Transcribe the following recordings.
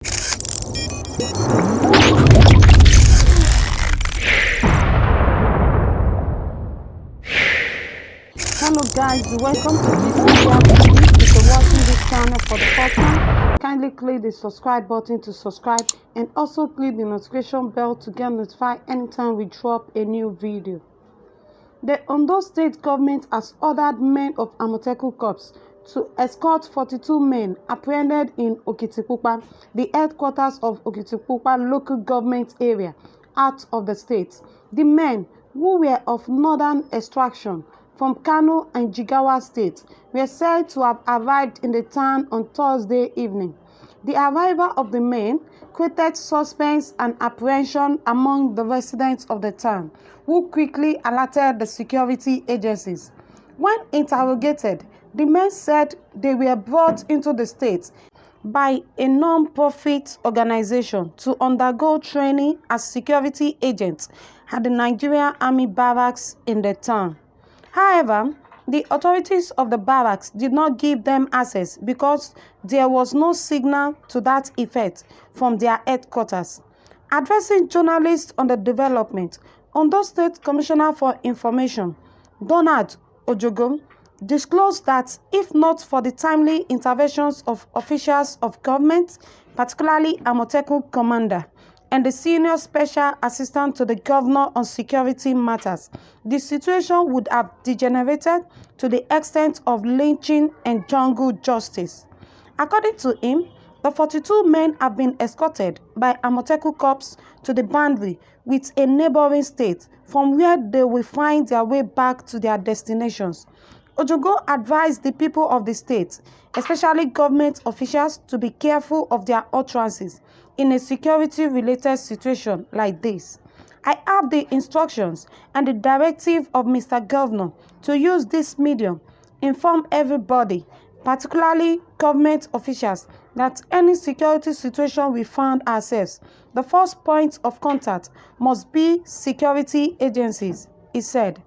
Hello guys, welcome to this video. If you're watching this channel for the first time, kindly click the subscribe button to subscribe and also click the notification bell to get notified anytime we drop a new video. The Ondo state government has ordered men of Amotekun Corps to escort 42 men apprehended in OKITIPUPA, the headquarters of OKITIPUPA local government area, out of the state. The men, who were of northern extraction from Kano and Jigawa states, were said to have arrived in the town on Thursday evening. The arrival of the men created suspense and apprehension among the residents of the town, who quickly alerted the security agencies. When interrogated, the men said they were brought into the state by a non-profit organization to undergo training as security agents at the Nigerian Army barracks in the town. However, the authorities of the barracks did not give them access because there was no signal to that effect from their headquarters. Addressing journalists on the development, Ondo State Commissioner for Information, Donald Ojogo, disclosed that if not for the timely interventions of officials of government, particularly Amotekun Commander and the senior special assistant to the governor on security matters, the situation would have degenerated to the extent of lynching and jungle justice. According to him, the 42 men have been escorted by Amotekun Corps to the boundary with a neighboring state, from where they will find their way back to their destinations. Ojogo advised the people of the state, especially government officials, to be careful of their utterances in a security-related situation like this. I have the instructions and the directive of Mr. Governor to use this medium, inform everybody, particularly government officials, that any security situation we find ourselves, the first point of contact must be security agencies, he said.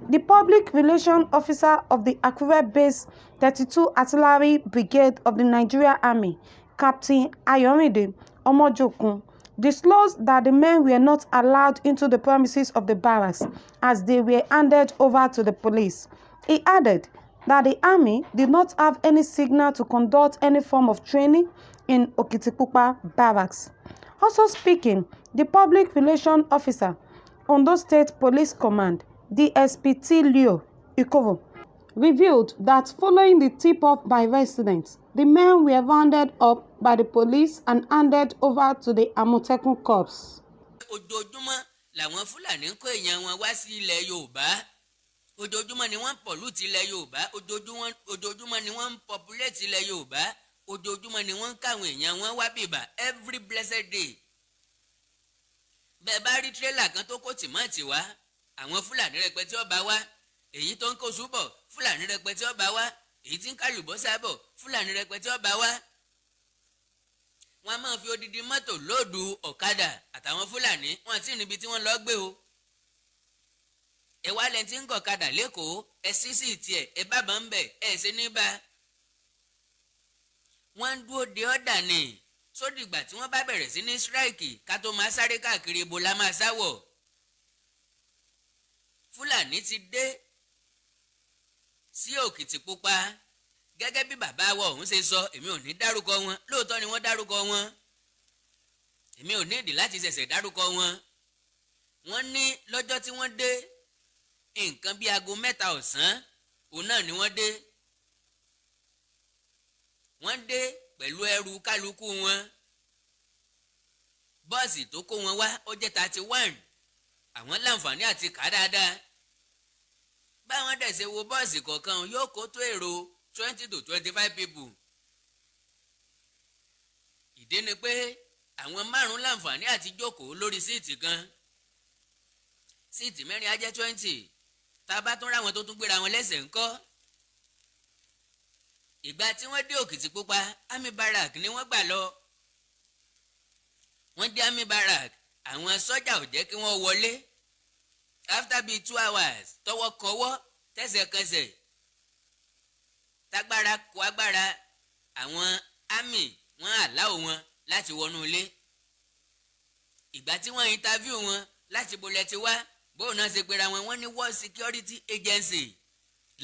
The public relations officer of the Akure-based 32 Artillery Brigade of the Nigerian Army, Captain Ayomide Omojokun, disclosed that the men were not allowed into the premises of the barracks as they were handed over to the police. He added that the army did not have any signal to conduct any form of training in OKITIPUPA barracks. Also speaking, the public relations officer, Ondo State Police Command, DSP Leo Ikovo, revealed that following the tip-off by residents, the men were rounded up by the police and handed over to the Amotekun Corps. Ojoojúmọ́ làwọn Fúlàní ń kó èèyàn wọn wá sí ilẹ̀ Yorùbá. Ojoojúmọ́ ni wọ́n ń pollute ilẹ̀ Yorùbá. Ojoojúmọ́ ni wọ́n ń populate ilẹ̀ Yorùbá. Ojoojúmọ́ ni wọ́n ń káwọn èèyàn wọn wá bìbà every blessed day. Bẹ́ẹ̀ bá rí tírélà kan tó kó tìmọ́ọ̀tì wá, àwọn Fúlàní rẹpẹtẹ ó bá wá. Èyí tó ń kó ṣùbọ̀, Fúlàní rẹpẹtẹ ó bá wá. Èyí tí ń kálùbọ́sà bọ̀, Fúlàní rẹpẹtẹ ó bá wá. Wọ́n máa fi odidi mọ́tò lóòdù ọ̀kadà àtàwọn Fúlàní wọn tí níbi tí wọ́n lọ gbé o. Ẹ̀wá lẹ́ni tí ń gọ̀kadà lẹ́kọ̀ọ́ ẹ sí sí tiẹ̀ ẹ bá bá ń bẹ̀ ẹ ṣe ní bá. Wọ́n ń dúró de ọ̀dà ni sódì ìgbà tí wọ́n bá bẹ̀rẹ̀ sí ní síráìkì ká tó máa sáré káàkiri ibo la máa sáwọ̀. Fúlàní ti dé sí Òkìtìpupa. Gẹ́gẹ́ bí bàbá wa ọ̀hún ṣe sọ, èmi ò ní dárúkọ wọn, lóòótọ́ ni wọ́n dárúkọ wọn, èmi ò ní ìdí láti ṣẹ̀ṣẹ̀ dárúkọ wọn. Wọ́n ní lọ́jọ́ tí wọ́n dé nǹkan bíi aago 3 ọ̀sán òun náà ni wọ́n dé. Wọ́n dé pẹ̀lú ẹrù kálukú wọn. Bọ́ọ̀sì tó kó wọn wá ó jẹ́ 31, àwọn láǹfààní àti kà dáadáa. Báwọn dẹ̀ ṣe wo bọ́ọ̀sì kọ̀ọ̀kan yóò kó tó èrò 20 to 25 people. Ìdí ni pé àwọn 5 láǹfààní àti jókòó lórí síìtì kan. Síìtì 4 á jẹ́ 20. Tá a bá tún ráwọn tó tún gbéra wọn lẹ́sẹ̀ ńkọ́. Ìgbà tí wọ́n dé Òkìtìpupa, Army Barrack ni wọ́n gbà lọ. Wọ́n dé Army Barrack, àwọn sọ́jà ò jẹ́ kí wọ́n wọlé. After bíi 2 hours, tọwọ́ kọwọ́ tẹsẹ̀kẹsẹ̀. Tágbára kó agbára, àwọn Army wọ́n àláò wọn láti wọnú ilé. ìgbà tí wọ́n interview wọn láti bolẹ̀ ti wá bóun náà ṣe pera wọn, wọ́n ní World Security Agency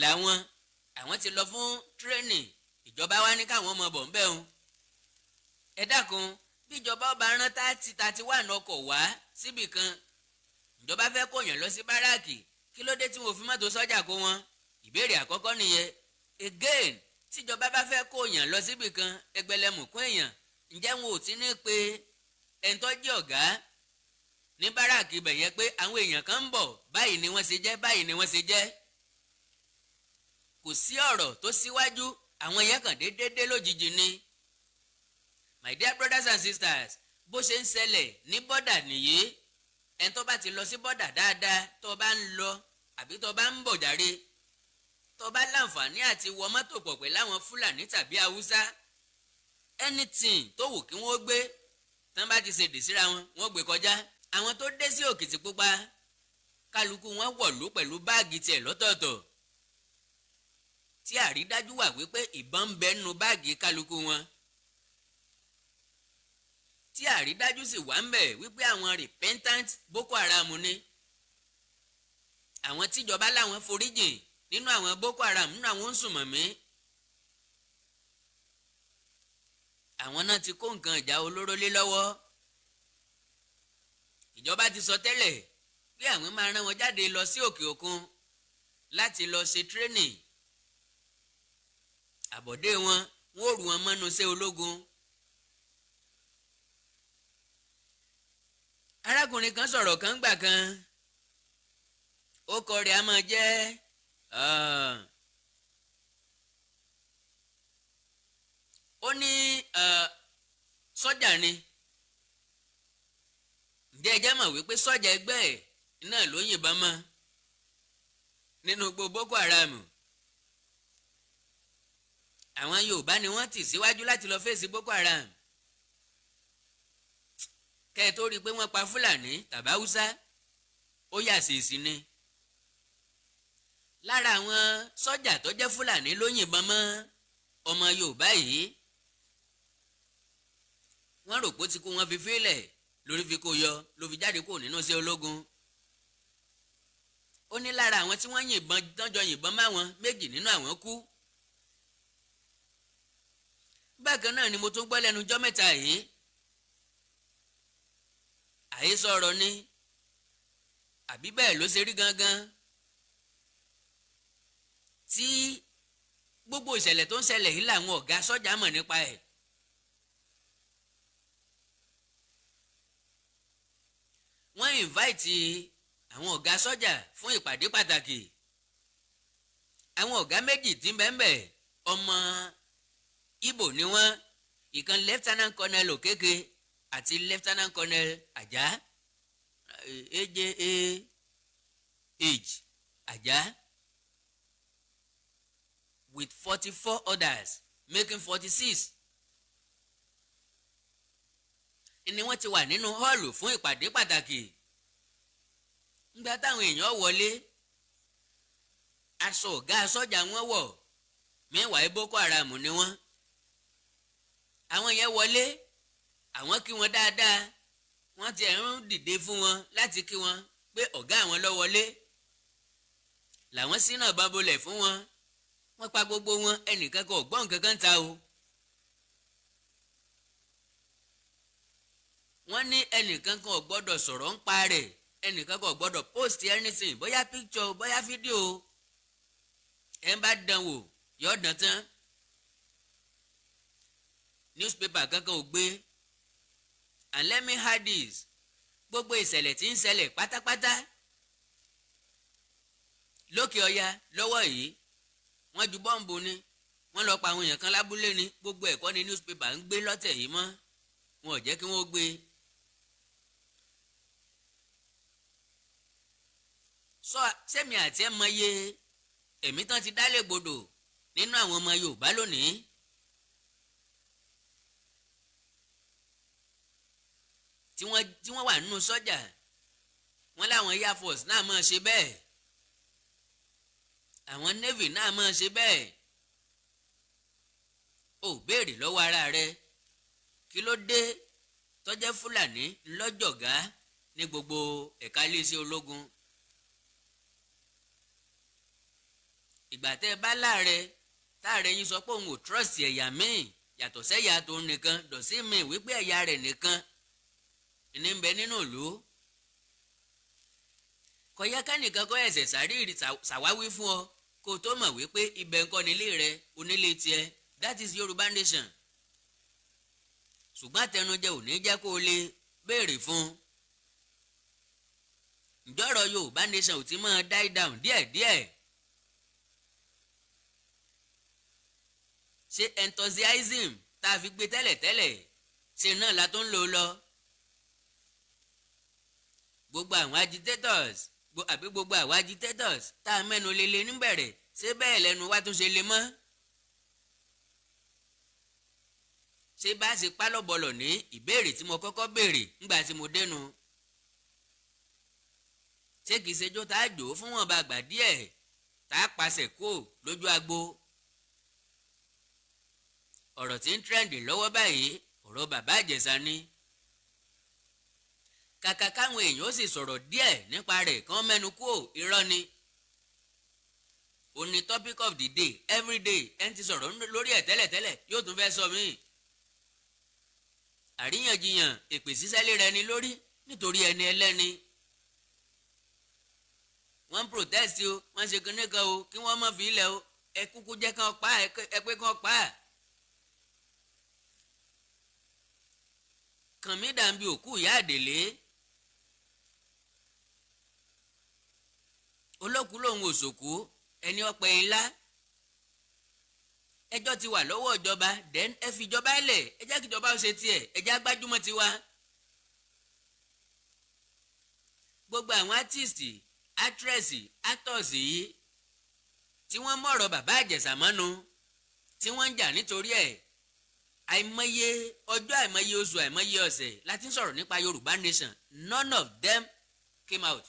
làwọn. àwọn ti lọ fún training, ìjọba wa ní káwọn ọmọ bọ̀ ń bẹ̀ ń. ẹ dákun, bí ìjọba ọba rán 31 ọkọ̀ wá síbì kan, ìjọba fẹ́ kóyàn lọ sí báràkì, kí ló dé tí wọ́n fi mọ́tò sọ́jà kó wọn? ìbéèrè àkọ́kọ́ nìyẹn. again, tíjọba bá fẹ́ kóyàn lọ síbì kan ẹgbẹ̀lẹ́mùkún èèyàn, ǹjẹ́ wọn ò ti ní pé ẹni tó jẹ́ ọ̀gá ní báràkì ibẹ̀ yẹn pé àwọn èèyàn kan ń bọ̀, báyìí ni wọ́n ṣe jẹ́, báyìí ni wọ́n ṣe jẹ́? kò sí ọ̀rọ̀ tó síwájú, àwọn yẹn kàn déédéé lójijì ni. My dear brothers and sisters, bó ṣe ń ṣẹlẹ̀ ní bọ́dà nìyí. ẹni tó bá ti lọ sí bọ́dà dáadáa, tó bá ń lọ àbí tó bá ń bọ̀ jàre, tó bá láǹfààní àti wọ mọ́tò pọ̀ pẹ̀lú àwọn Fúlàní tàbí Haúsá, anything tó wù kí wọ́n gbé, tán bá ti ṣe dè síra wọn, wọ́n gbé kọjá. àwọn tó dé sí Òkìtìpupa, kálukú wọn wọ̀lú pẹ̀lú báàgì tiẹ̀ lọ́tọ̀ọ̀tọ̀, tí àrídájú wà wípé ìbọn ń bẹ nínú báàgì kálukú wọn, tí àrídájú sì wà ń bẹ wípé àwọn repentant Boko Haram ni. àwọn tíjọba láwọn foríjìn nínú àwọn Boko Haram, nínú àwọn ńsùmọ̀mí. àwọn náà ti kó nǹkan ìjà olóró lé lọ́wọ́. ìjọba ti sọ tẹ́lẹ̀ pé àwọn máa rán wọn jáde lọ sí òkè òkun láti lọ ṣe training. àbọ̀dé wọn ó rù wọn mọ́nu sí ológun. arákùnrin kan sọ̀rọ̀ kan gbà kan, ó kọ rẹ̀ á máa jẹ́ ó ní sọ́jà ni. ǹjẹ́ ẹ jẹ́ mọ̀ wípé sọ́jà ẹgbẹ́ ẹ̀ náà ló yìnbọn mọ́ nínú gbogbo Boko Haram. àwọn Yorùbá ni wọ́n tì síwájú láti lọ fèsì Boko Haram. kẹ́ ẹ tó rí i pé wọ́n pa Fúlàní tàbí Haúsá, ó yà sèṣì ni. lára àwọn sọ́jà tó jẹ́ Fúlàní ló yìnbọn mọ́ ọmọ Yorùbá yìí. wọ́n rò pé ó ti kó wọn fi fílẹ̀, lórí fi kó yọ, ló fi jáde kúrò nínú iṣẹ́ ológun. ó ní lára àwọn tí wọ́n yìnbọn tọ́jọ́ yìnbọn máwọn, méjì nínú àwọn kú. bákan náà ni mo tún gbọ́ lẹ́nu jọ́ mẹ́ta yìí, àhesọ ọ̀rọ̀ ni àbí bẹ́ẹ̀ ló ṣe rí gangan, tí gbogbo ìṣẹ̀lẹ̀ tó ń ṣẹlẹ̀ yìí làwọn ọ̀gá sọ́jà mọ̀ nípa ẹ̀. wọ́n invite àwọn ọ̀gá sọ́jà fún ìpàdé pàtàkì. àwọn ọ̀gá méjì tí ń bẹ́ẹ̀ ọmọ Ìgbò ni wọ́n, ìkan Lieutenant Colonel Okeke àti Lieutenant Colonel Ajah, Ajah, with 44 others making 46. ni wọ́n ti wà nínú họ́ọ̀lù fún ìpàdé pàtàkì. nígbà táwọn èèyàn wọlé, aṣọ ọ̀gá sọ́jà wọn wọ̀, mẹ́wàá Boko Haram ni wọ́n. àwọn yẹn wọlé, àwọn kí wọn dáadáa, wọ́n ti ń dìde fún wọn láti kí wọn pé ọ̀gá àwọn ló wọlé. làwọn sínà bá bolẹ̀ fún wọn, wọ́n pa gbogbo wọn, ẹnìkan kò gbọ́ nǹkan kan ta o. wọ́n ní ẹnìkan kan ò gbọ́dọ̀ sọ̀rọ̀ ń pa rẹ̀, ẹnìkan kan ò gbọ́dọ̀ post anything, bóyá picture bóyá fídíò. ẹ ń bá dán wò yóò dán tán. newspaper kankan ò gbé. and let me add this, gbogbo ìṣẹ̀lẹ̀ tí ń ṣẹlẹ̀ pátápátá lókè ọya lọ́wọ́ yìí, wọ́n ju bọ́ǹbù ni, wọ́n lọ pa àwọn èèyàn kan lábúlé ni, gbogbo ẹ̀kọ́ ni newspaper ń gbé lọ́tẹ̀ yìí mọ́, wọn ò jẹ́ kí wọ́n gbé. sọ sẹ́mi àti ẹ̀ mọye ẹ̀mí tán ti dálé gbòdò nínú àwọn ọmọ Yorùbá lónìí. tí wọ́n wà nínú sọ́jà, wọ́n láwọn Air Force náà máa ṣe bẹ́ẹ̀, àwọn Navy náà máa ṣe bẹ́ẹ̀. ó béèrè lọ́wọ́ ara rẹ, kí ló dé tó jẹ́ Fúlàní lọ́jọ̀gá ní gbogbo ẹ̀ka iléeṣẹ́ ológun. ìgbà tẹ́ ẹ bá láàrẹ táàrẹ yín sọ pé òun ò trọ́ọ̀sì ẹ̀yà míì yàtọ̀ sẹ́yà tó nìkan dọ̀sí mi wípé ẹ̀yà rẹ̀ nìkan ní ń bẹ nínú ìlú. kọ̀yá kánìkan kọ́ ẹ̀sẹ̀ sàríìrì ṣàwáwí fún ọ kó o tó mọ̀ wípé ibẹ̀ ń kọ́ nílé rẹ onílé tiẹ̀, that is Yorùbá nation. ṣùgbọ́n àtẹnujẹ ò ní jẹ́ kó o lè béèrè fún. ǹjọ́rọ̀ Yorùbá nation ò ti máa die down díẹ̀díẹ̀. ṣé enthusiasm tá a fi gbé tẹ́lẹ̀tẹ́lẹ̀ ṣe náà la tó ń lò lọ. gbogbo àwọn agitators àbí gbogbo àwọn agitators tá a mẹ́nu lele níbẹ̀rẹ̀ ṣé bẹ́ẹ̀ lẹ́nu wá tún ṣe lè mọ́. ṣé bá ṣe pálọ̀bọlọ̀ ní ìbéèrè tí mo kọ́kọ́ béèrè ńgbà tí mo dénú. ṣé kìí ṣe jó tá a jò fún wọn bá gbà díẹ̀ tá a pàṣẹ kó lójú agbo. ọ̀rọ̀ tí ń trend lọ́wọ́ báyìí ọ̀rọ̀ bàbá Ìjẹ̀ṣà ni. kàkà káwọn èèyàn ó sì sọ̀rọ̀ díẹ̀ nípa rẹ̀ kán mẹ́nu kúò irọ́ ni. ó ní topic of the day every day ẹni tí sọ̀rọ̀ lórí ẹ̀ tẹ́lẹ̀tẹ́lẹ̀ yóò tún fẹ́ sọ míì. àríyànjiyàn èpè sísẹ́lé rẹ ni lórí nítorí ẹni ẹlẹ́ni. wọ́n protest o wọ́n ṣe kinní kan o kí wọ́n má fi ilẹ̀ o ẹ kúkú jẹ́ kán pa ẹ pé kán pa á. kànmí dàbí òkú ìyá àdèlé. olókùú lòun òṣòkú ẹni ọpẹ ńlá. ẹjọ́ ti wà lọ́wọ́ ìjọba then ẹ fi ìjọba lẹ̀ ẹ jẹ́ kí ìjọba ó ṣe tiẹ̀ ẹ jẹ́ agbájúmọ̀ tiwa. gbogbo àwọn artiste actress actors yìí tí wọ́n mọ̀rọ̀ bàbá Ìjẹ̀ṣà mọ́nu tí wọ́n ń jà nítorí ẹ̀ àìmọye ọjọ́ àìmọye oṣù àìmọye ọ̀sẹ̀ láti ń sọ̀rọ̀ nípa Yorùbá nation none of them came out.